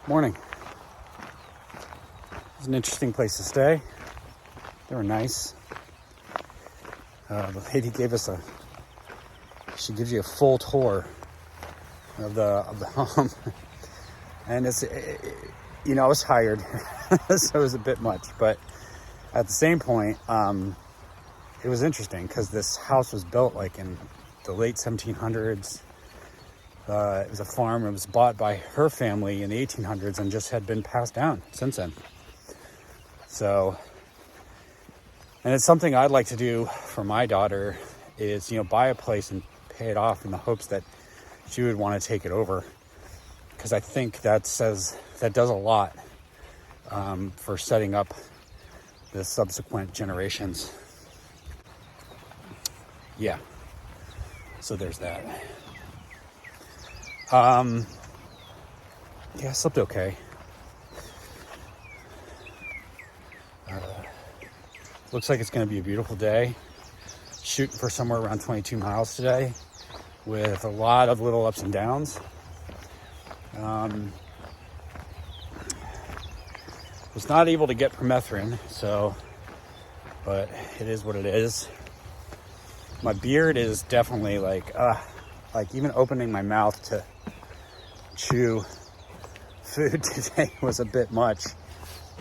Morning. It's an interesting place to stay. They were nice. The lady gave us she gives you a full tour of the home. And I was tired, so it was a bit much. But at the same point, it was interesting because this house was built like in the late 1700s. It was a farm. It was bought by her family in the 1800s and just had been passed down since then. So, and it's something I'd like to do for my daughter is, buy a place and pay it off in the hopes that she would want to take it over. Because I think that does a lot for setting up the subsequent generations. Yeah. So there's that. I slept okay. Looks like it's going to be a beautiful day. Shooting for somewhere around 22 miles today with a lot of little ups and downs. Was not able to get permethrin, but it is what it is. My beard is definitely like even opening my mouth to chew food today was a bit much.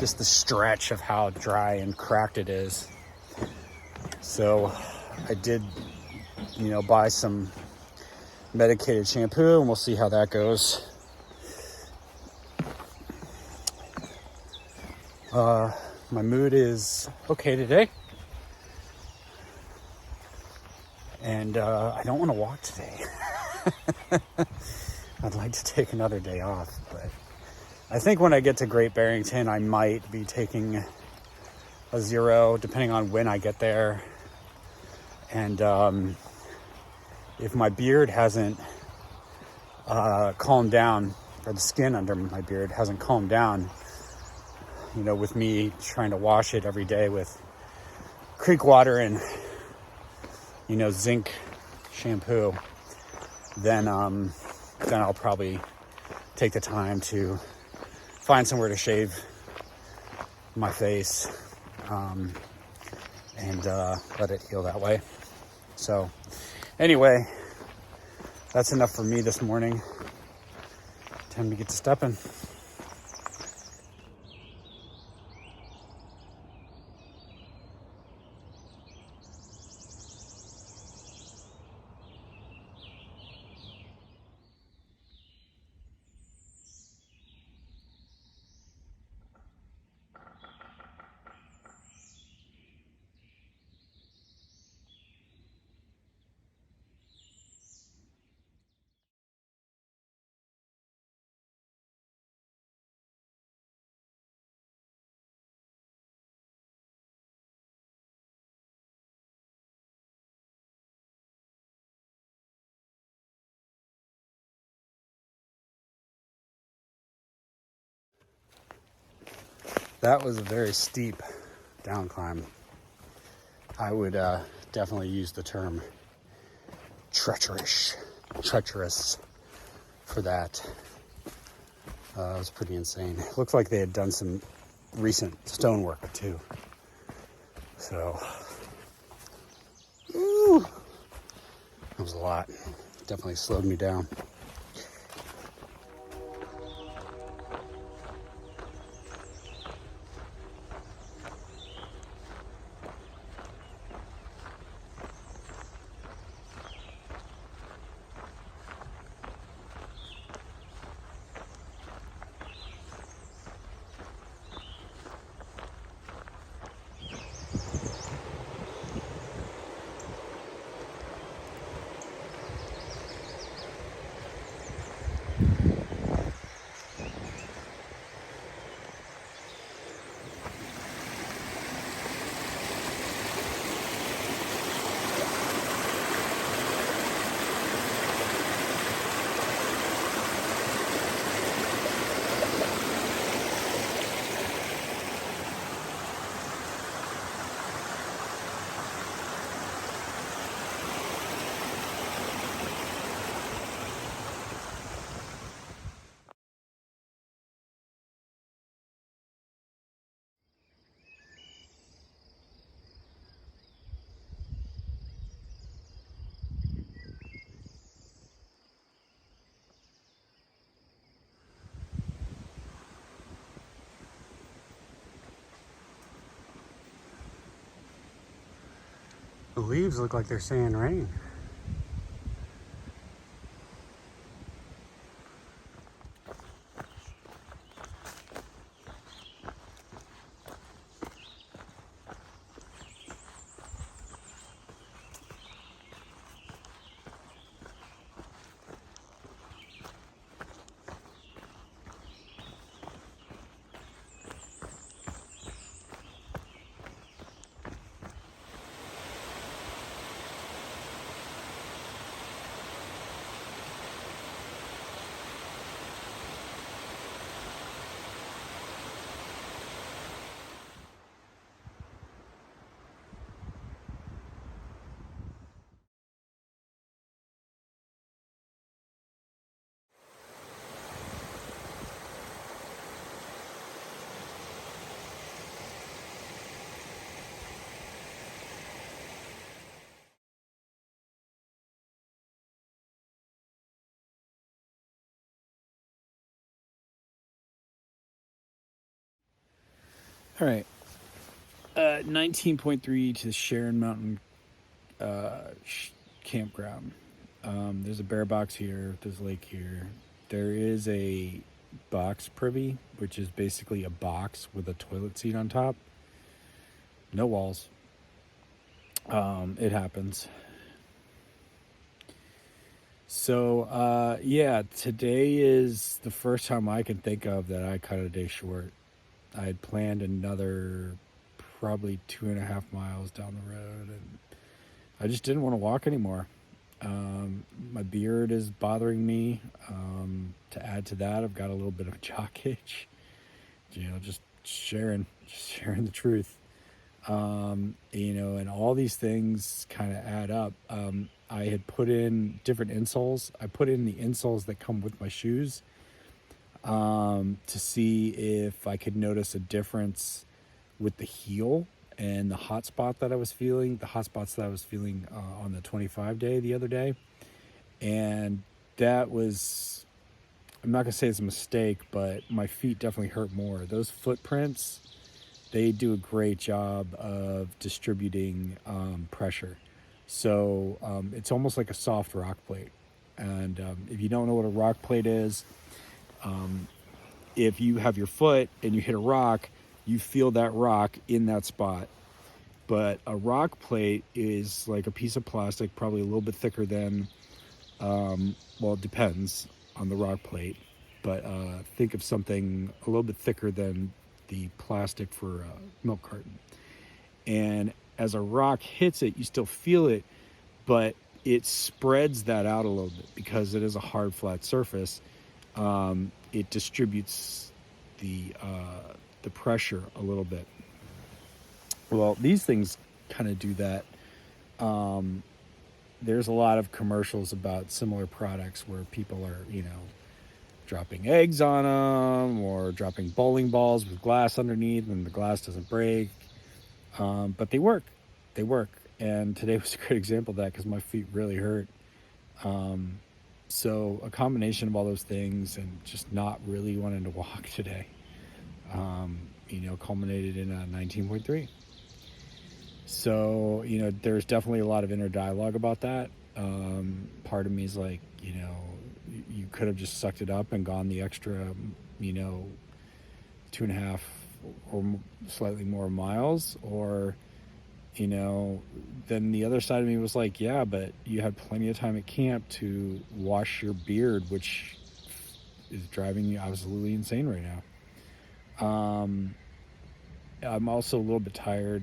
Just the stretch of how dry and cracked it is. So I did, buy some medicated shampoo and we'll see how that goes. My mood is okay today. And I don't want to walk today. I'd like to take another day off, but I think when I get to Great Barrington, I might be taking a 0, depending on when I get there. And if my beard hasn't calmed down, or the skin under my beard hasn't calmed down, with me trying to wash it every day with creek water and zinc shampoo, then I'll probably take the time to find somewhere to shave my face and let it heal that way. So anyway, that's enough for me this morning. Time to get to stepping. That was a very steep down climb. I would definitely use the term treacherous for that. It was pretty insane. It looked like they had done some recent stonework too. So, that was a lot. Definitely slowed me down. The leaves look like they're saying rain. All right. 19.3 to the Sharon Mountain Campground. There's a bear box here. There's a lake here. There is a box privy, which is basically a box with a toilet seat on top. No walls. It happens. So, yeah, today is the first time I can think of that I cut a day short. I had planned another probably 2.5 miles down the road, and I just didn't want to walk anymore. My beard is bothering me. To add to that, I've got a little bit of a jock itch. Just sharing the truth. And all these things kind of add up. I had put in different insoles. I put in the insoles that come with my shoes to see if I could notice a difference with the heel and the hot spot that I was feeling, the hot spots that I was feeling on the 25 day the other day. And that was, I'm not going to say it's a mistake, but my feet definitely hurt more. Those footprints, they do a great job of distributing pressure. So it's almost like a soft rock plate. And if you don't know what a rock plate is, if you have your foot and you hit a rock, you feel that rock in that spot. But a rock plate is like a piece of plastic, probably a little bit thicker than, it depends on the rock plate. But think of something a little bit thicker than the plastic for a milk carton. And as a rock hits it, you still feel it, but it spreads that out a little bit because it is a hard, flat surface. It distributes the pressure a little bit. Well, these things kind of do that. There's a lot of commercials about similar products where people are, dropping eggs on them or dropping bowling balls with glass underneath and the glass doesn't break. But they work. They work. And today was a great example of that because my feet really hurt. So a combination of all those things and just not really wanting to walk today, culminated in a 19.3. So, there's definitely a lot of inner dialogue about that. Part of me is like, you could have just sucked it up and gone the extra, 2.5 or slightly more miles. Or, then the other side of me was like, yeah, but you had plenty of time at camp to wash your beard, which is driving you absolutely insane right now. I'm also a little bit tired.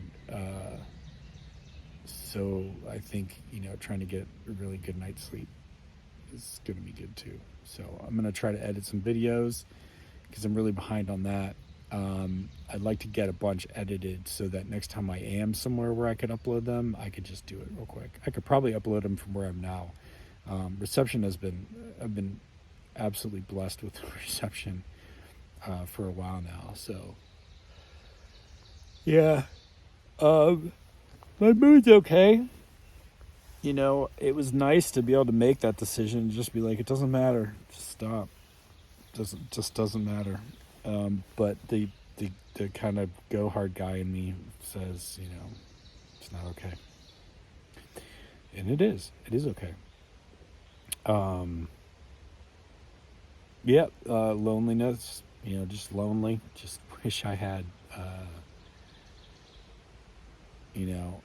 So I think, trying to get a really good night's sleep is going to be good too. So I'm going to try to edit some videos because I'm really behind on that. I'd like to get a bunch edited so that next time I am somewhere where I could upload them, I could just do it real quick. I could probably upload them from where I'm now. Reception I've been absolutely blessed with reception for a while now. So yeah, my mood's okay. It was nice to be able to make that decision and just be like, it doesn't matter, just stop. Doesn't matter. But the kind of go hard guy in me says, it's not okay. And it is okay. Yeah, loneliness, just lonely. Just wish I had, you know,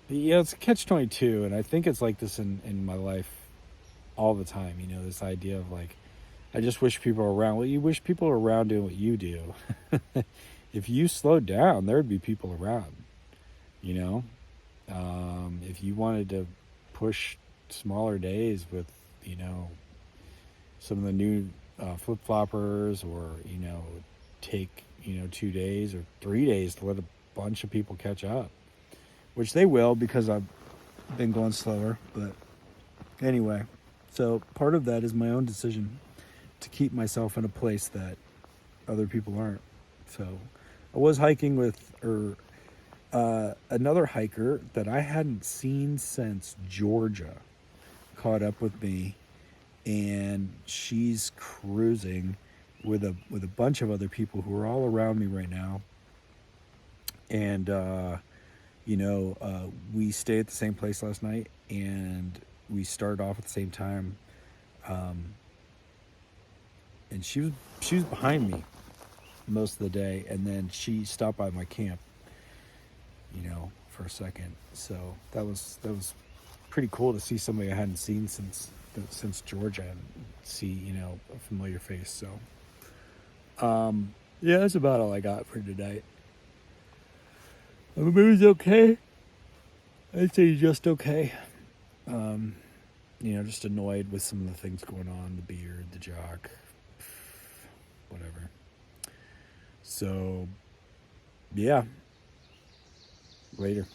yeah, it's a catch-22, and I think it's like this in my life all the time. This idea of like, I just wish people were around. Well, you wish people were around doing what you do. If you slowed down, there would be people around. You know, if you wanted to push smaller days with, some of the new flip floppers, or take 2 days or 3 days to let a bunch of people catch up, which they will because I've been going slower. But anyway, so part of that is my own decision to keep myself in a place that other people aren't. So I was hiking with another hiker that I hadn't seen since Georgia caught up with me, and she's cruising with a bunch of other people who are all around me right now. And we stayed at the same place last night, and we started off at the same time. And she was behind me most of the day, and then she stopped by my camp, for a second. So that was pretty cool to see somebody I hadn't seen since Georgia, and see a familiar face. So yeah, that's about all I got for tonight. It was okay. I'd say just okay. Just annoyed with some of the things going on, the beard, the jock, whatever. So, yeah. Later.